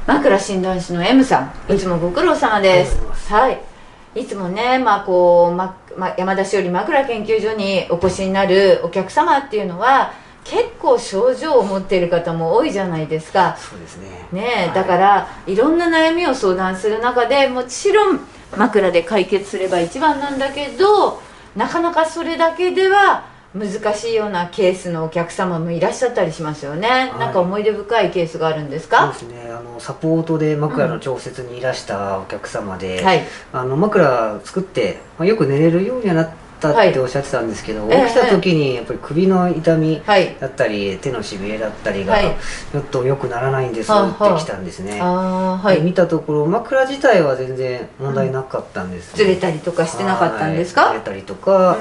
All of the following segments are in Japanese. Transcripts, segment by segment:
枕診断士の M さん、いつもご苦労様です。はい。いつもね、山田しおり枕研究所にお越しになるお客様っていうのは、結構症状を持っている方も多いじゃないですか。そうですね。ねえ、だからいろんな悩みを相談する中で、もちろん枕で解決すれば一番なんだけど、なかなかそれだけでは難しいようなケースのお客様もいらっしゃったりしますよね。なんか思い出深いケースがあるんですか？そうですね。サポートで枕の調節にいらしたお客様で、はい、枕作って、よく寝れるようにはなったっておっしゃってたんですけど、起きた時にやっぱり首の痛みだったり、手のしびれだったりが、ちょっと良くならないんですって来たんですね。見たところ枕自体は全然問題なかったんです、ずれたりとかしてなかったんですか？ずれたりとか、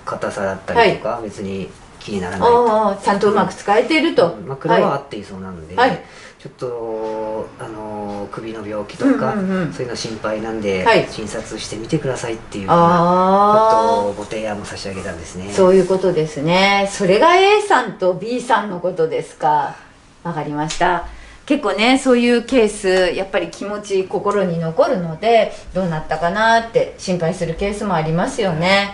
硬さだったりとか、別に気にならない、ちゃんとうまく使えていると、枕は合っていそうなので、ちょっと首の病気とか、そういうの心配なんで、診察してみてくださいっていうようなちょっとご提案も差し上げたんですね。そういうことですね。それが A さんと B さんのことですか。わかりました。結構ね、そういうケースやっぱり気持ち心に残るので、どうなったかなって心配するケースもありますよね。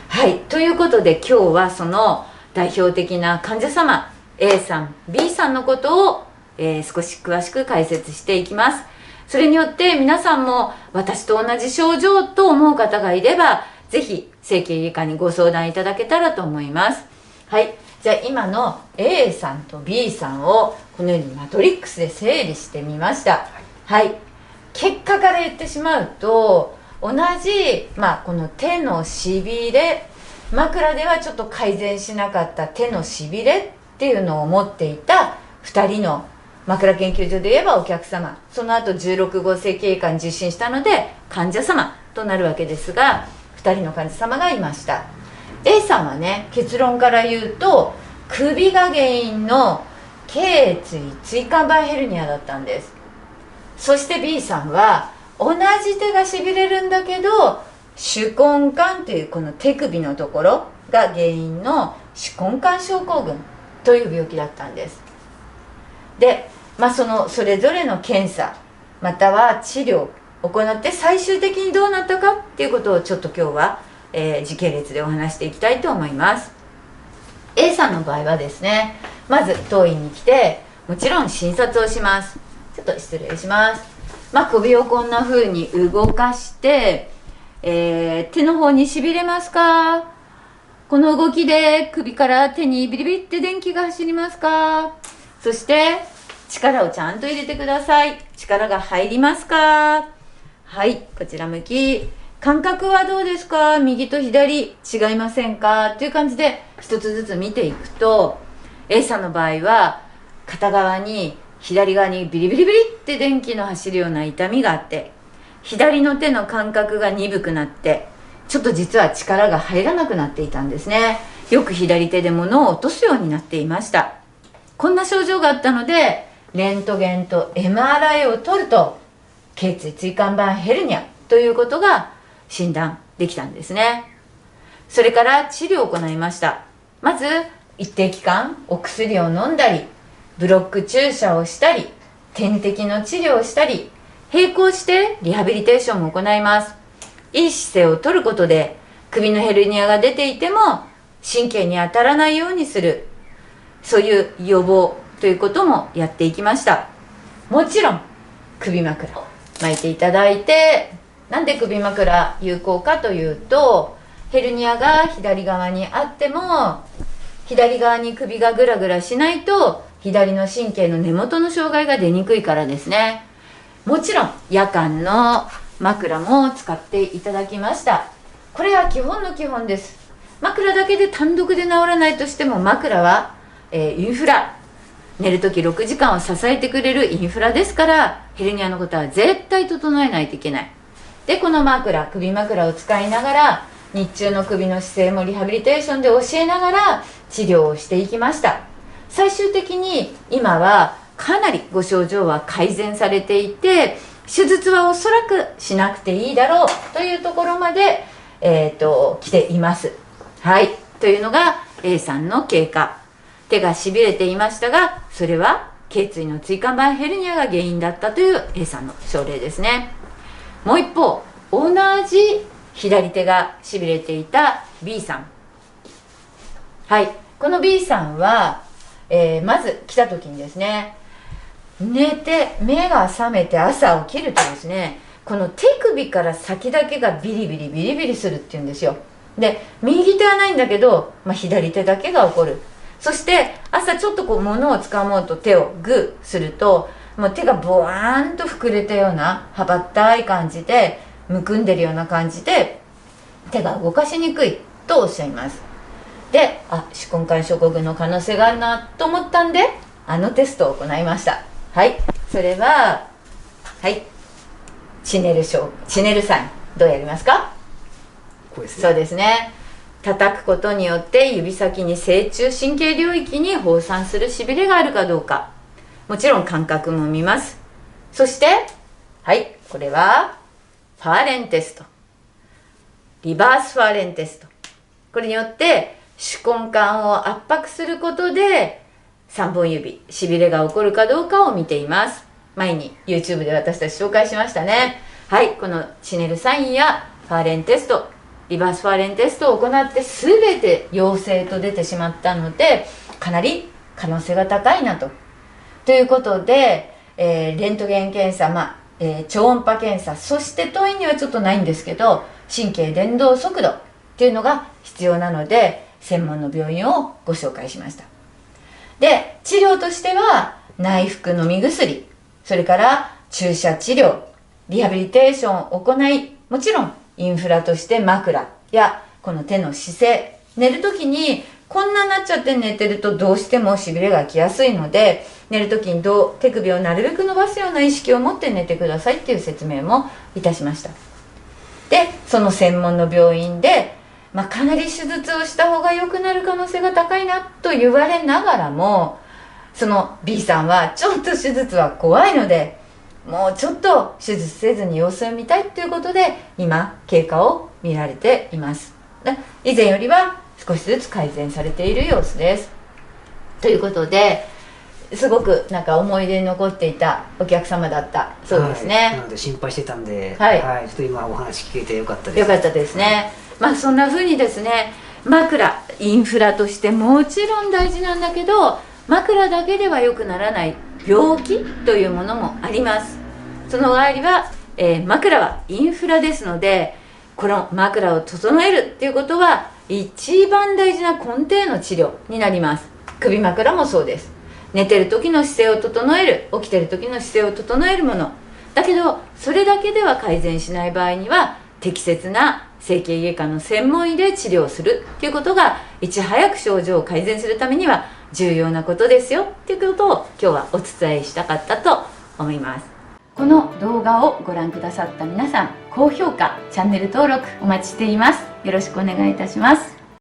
はい、ということで今日はその代表的な患者様 A さん B さんのことを少し詳しく解説していきます。それによって皆さんも私と同じ症状と思う方がいれば、ぜひ整形外科にご相談いただけたらと思います。はい、じゃあ今の A さんと B さんをこのようにマトリックスで整理してみました。はい、結果から言ってしまうと、同じ、この手のしびれ、枕ではちょっと改善しなかった手のしびれっていうのを持っていた2人の枕研究所で言えばお客様、その後16号整形外科に受診したので患者様となるわけですが、2人の患者様がいました。 A さんはね、結論から言うと首が原因の頸椎椎間板ヘルニアだったんです。そして B さんは同じ手がしびれるんだけど、手根管というこの手首のところが原因の手根管症候群という病気だったんです。で、それぞれの検査または治療を行って最終的にどうなったかっていうことをちょっと今日は、時系列でお話していきたいと思います。 A さんの場合はですね、まず当院に来てもちろん診察をします。ちょっと失礼します。首をこんな風に動かして、手の方にしびれますか？この動きで首から手にビリビリって電気が走りますか？そして力をちゃんと入れてください。力が入りますか？はい、こちら向き。感覚はどうですか？右と左違いませんか？という感じで一つずつ見ていくと、 A さんの場合は片側に左側にビリビリビリって電気の走るような痛みがあって、左の手の感覚が鈍くなって、ちょっと実は力が入らなくなっていたんですね。よく左手で物を落とすようになっていました。こんな症状があったので、レントゲンと MRI を取ると頸椎椎間板ヘルニアということが診断できたんですね。それから治療を行いました。まず一定期間お薬を飲んだり、ブロック注射をしたり、点滴の治療をしたり、並行してリハビリテーションも行います。いい姿勢をとることで首のヘルニアが出ていても神経に当たらないようにする、そういう予防ということもやっていきました。もちろん首枕を巻いていただいて、なんで首枕有効かというと、ヘルニアが左側にあっても左側に首がグラグラしないと左の神経の根元の障害が出にくいからですね。もちろん夜間の枕も使っていただきました。これは基本の基本です。枕だけで単独で治らないとしても、枕は、インフラ、寝るとき6時間を支えてくれるインフラですから、ヘルニアのことは絶対整えないといけない。で、この枕、首枕を使いながら日中の首の姿勢もリハビリテーションで教えながら治療をしていきました。最終的に今はかなりご症状は改善されていて、手術はおそらくしなくていいだろうというところまで、来ています。はい、というのが A さんの経過。手がしびれていましたが、それは頸椎の椎間板ヘルニアが原因だったという A さんの症例ですね。もう一方、同じ左手がしびれていた B さん。はい、この B さんは、まず来た時にですね、寝て目が覚めて朝起きるとですね、この手首から先だけがビリビリビリビリするっていうんですよ。で、右手はないんだけど、左手だけが起こる。そして朝ちょっとこう物を掴もうと手をグーすると、もう手がボワーンと膨れたような羽ばったい感じで、むくんでるような感じで手が動かしにくいとおっしゃいます。で、手根管症候群の可能性があるなと思ったんで、テストを行いました。はい、それは、はい、チネルサイン。どうやりますか？こうですね。そうですね。叩くことによって指先に正中神経領域に放散するしびれがあるかどうか、もちろん感覚も見ます。そして、はい、これはファーレンテスト、リバースファーレンテスト。これによって手根管を圧迫することで3本指しびれが起こるかどうかを見ています。前に YouTube で私たち紹介しましたね。はい、このチネルサインやファーレンテスト、リバースファーレンテストを行って全て陽性と出てしまったので、かなり可能性が高いなということで、レントゲン検査、超音波検査、そして当院にはちょっとないんですけど、神経伝導速度っていうのが必要なので、専門の病院をご紹介しました。で、治療としては内服飲み薬、それから注射治療、リハビリテーションを行い、もちろんインフラとして枕やこの手の姿勢、寝るときにこんなになっちゃって寝てるとどうしてもしびれがきやすいので、寝るときに手首をなるべく伸ばすような意識を持って寝てくださいっていう説明もいたしました。で、その専門の病院で、かなり手術をした方が良くなる可能性が高いなと言われながらも、その B さんはちょっと手術は怖いので、もうちょっと手術せずに様子を見たいということで、今経過を見られています。以前よりは少しずつ改善されている様子です。ということで、すごく思い出に残っていたお客様だったそうですね。なので心配してたんで、はい、ちょっと今お話聞けてよかったです。よかったですね。そんな風にですね、枕、インフラとしてもちろん大事なんだけど、枕だけでは良くならない病気というものもあります。その代わりは、枕はインフラですので、この枕を整えるっていうことは一番大事な根底の治療になります。首枕もそうです。寝てる時の姿勢を整える、起きてる時の姿勢を整えるものだけど、それだけでは改善しない場合には適切な整形外科の専門医で治療するということが、いち早く症状を改善するためには重要なことですよということを今日はお伝えしたかったと思います。この動画をご覧くださった皆さん、高評価、チャンネル登録お待ちしています。よろしくお願いいたします。